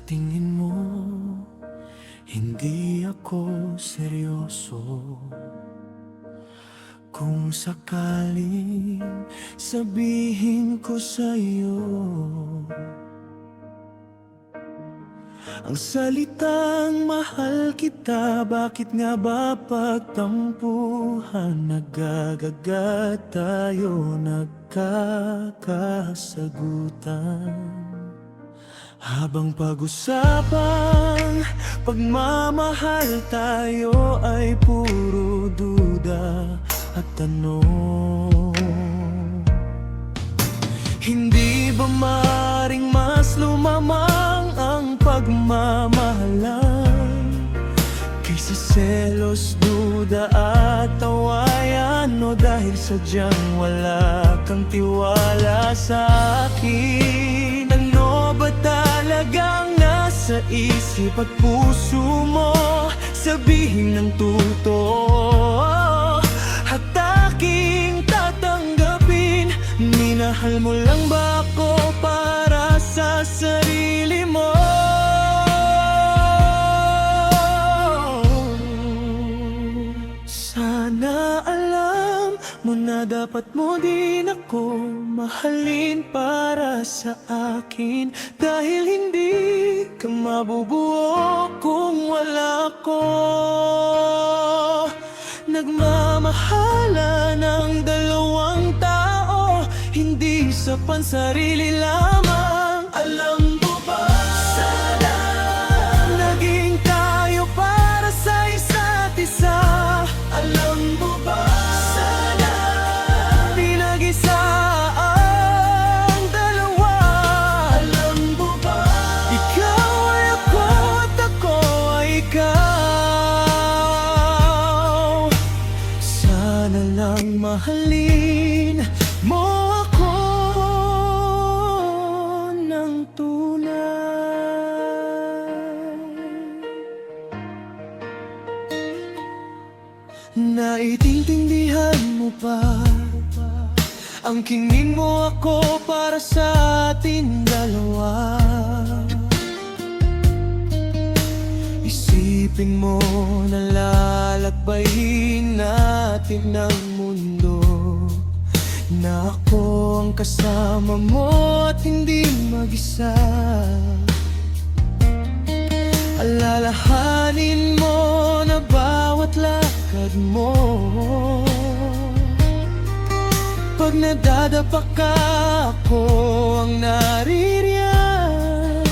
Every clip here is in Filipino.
tingin mo, hindi ako seryoso. Kung sakaling sabihin ko sa'yo ang salitang mahal kita, bakit nga ba pagtampuhan? Nagagagat tayo, nagkakasagutan. Habang pag-usapang pagmamahal tayo ay puro duda at tanong. Hindi ba maring mas lumamang ang pagmamahalan kaysa selos, duda at tawayan? O dahil sadyang wala kang tiwala sa akin? Ano ba talagang nasa isip at puso mo? Sabihin ng totoo at aking tatanggapin. Minahal mo lang ba ako para sa sarili mo? Sana alam mo na dapat mo din ako mahalin para sa akin, dahil hindi ka mabubuo kung wala ko. Nagmamahala ng dalawang tao, hindi sa pansarili lamang. Alam mo ba, sana naging tayo para sa isa't isa. Alam mo ba, sana pinag-isa ang dalawa. Alam mo ba, ikaw ay ako at ako ay ikaw. Sana lang mahalin mo ako ng tunay. Naiintindihan mo ba ang kingin mo ako para sa ating dalawa? Isipin mo na lalakbayin natin ang mundo, na ako ang kasama mo at hindi mag-isa. Alalahanin mo na bawat lakad mo, pag nadadapa ka, ako ang naririyan.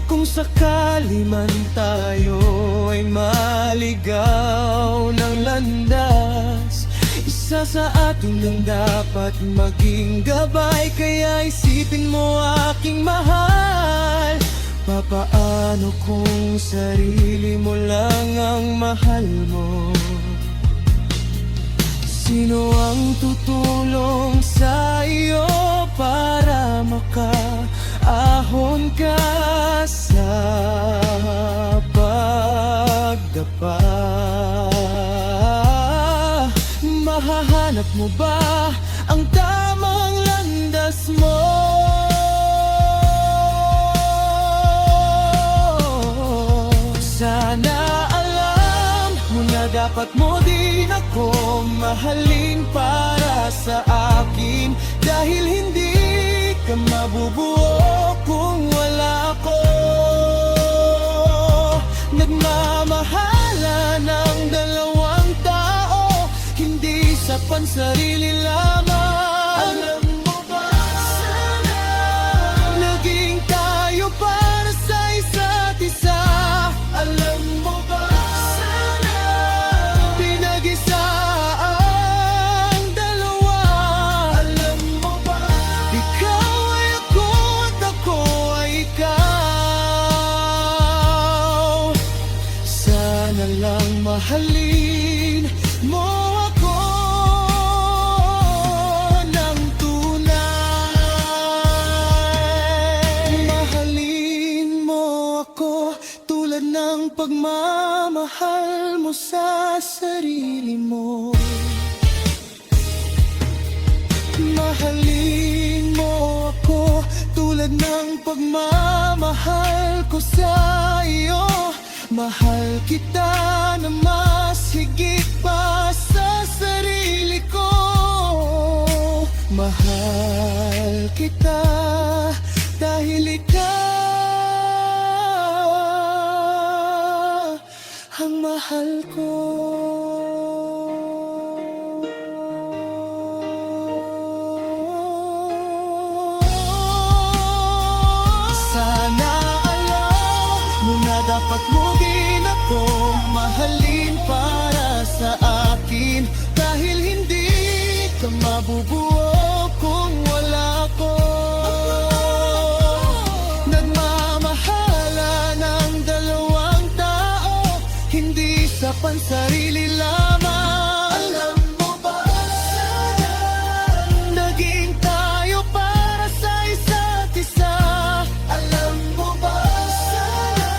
Kung sakali man tayo ay maligaw ng landas, isa sa atin lang dapat maging gabay. Kaya isipin mo, aking mahal, papaano kung sarili mo lang ang mahal mo? Sino ang tutulong sa iyo para makaahon ka sa pagdapa? Mahahanap mo ba ang tamang landas mo? Sana alam mo na dapat mo din ako mahalin para sa akin, dahil hindi ka mabubuo kung wala ako. Nagmamahala ng dalawang tao, hindi sa pansarili lamang. Alam mo ba, sana naging tayo para sa isa't isa. Alam mo ba, sana pinag-isa ang dalawa. Alam mo ba, ikaw ay ako at ako ay ikaw. Sana lang mahalin mo ako ng tunay. Mahalin mo ako tulad ng pagmamahal mo sa sarili mo. Mahalin mo ako tulad Tulad ng pagmamahal ko sa iyo, mahal kita na mas higit pa sa sarili ko. Mahal kita dahil ikaw ang mahal ko. Sana alam mo na dapat mo din ako mahalin para sa akin, dahil hindi ka mabubuo kung wala ko. Nagmamahala ng dalawang tao, hindi sa pansarili lamang. Alam mo ba, sana naging tayo para sa isa't isa. Alam mo ba, sana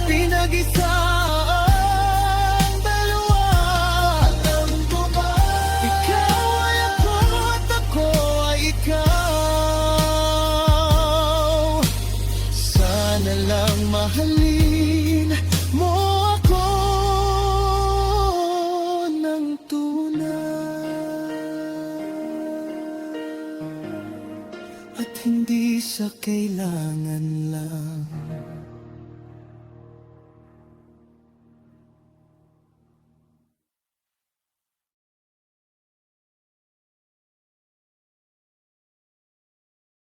pinag-isa ang dalawa. Alam mo ba, ikaw ay ako at ako ay ikaw. Sana lang mahalin mo ako ng tunay, at hindi sa kailangan lang.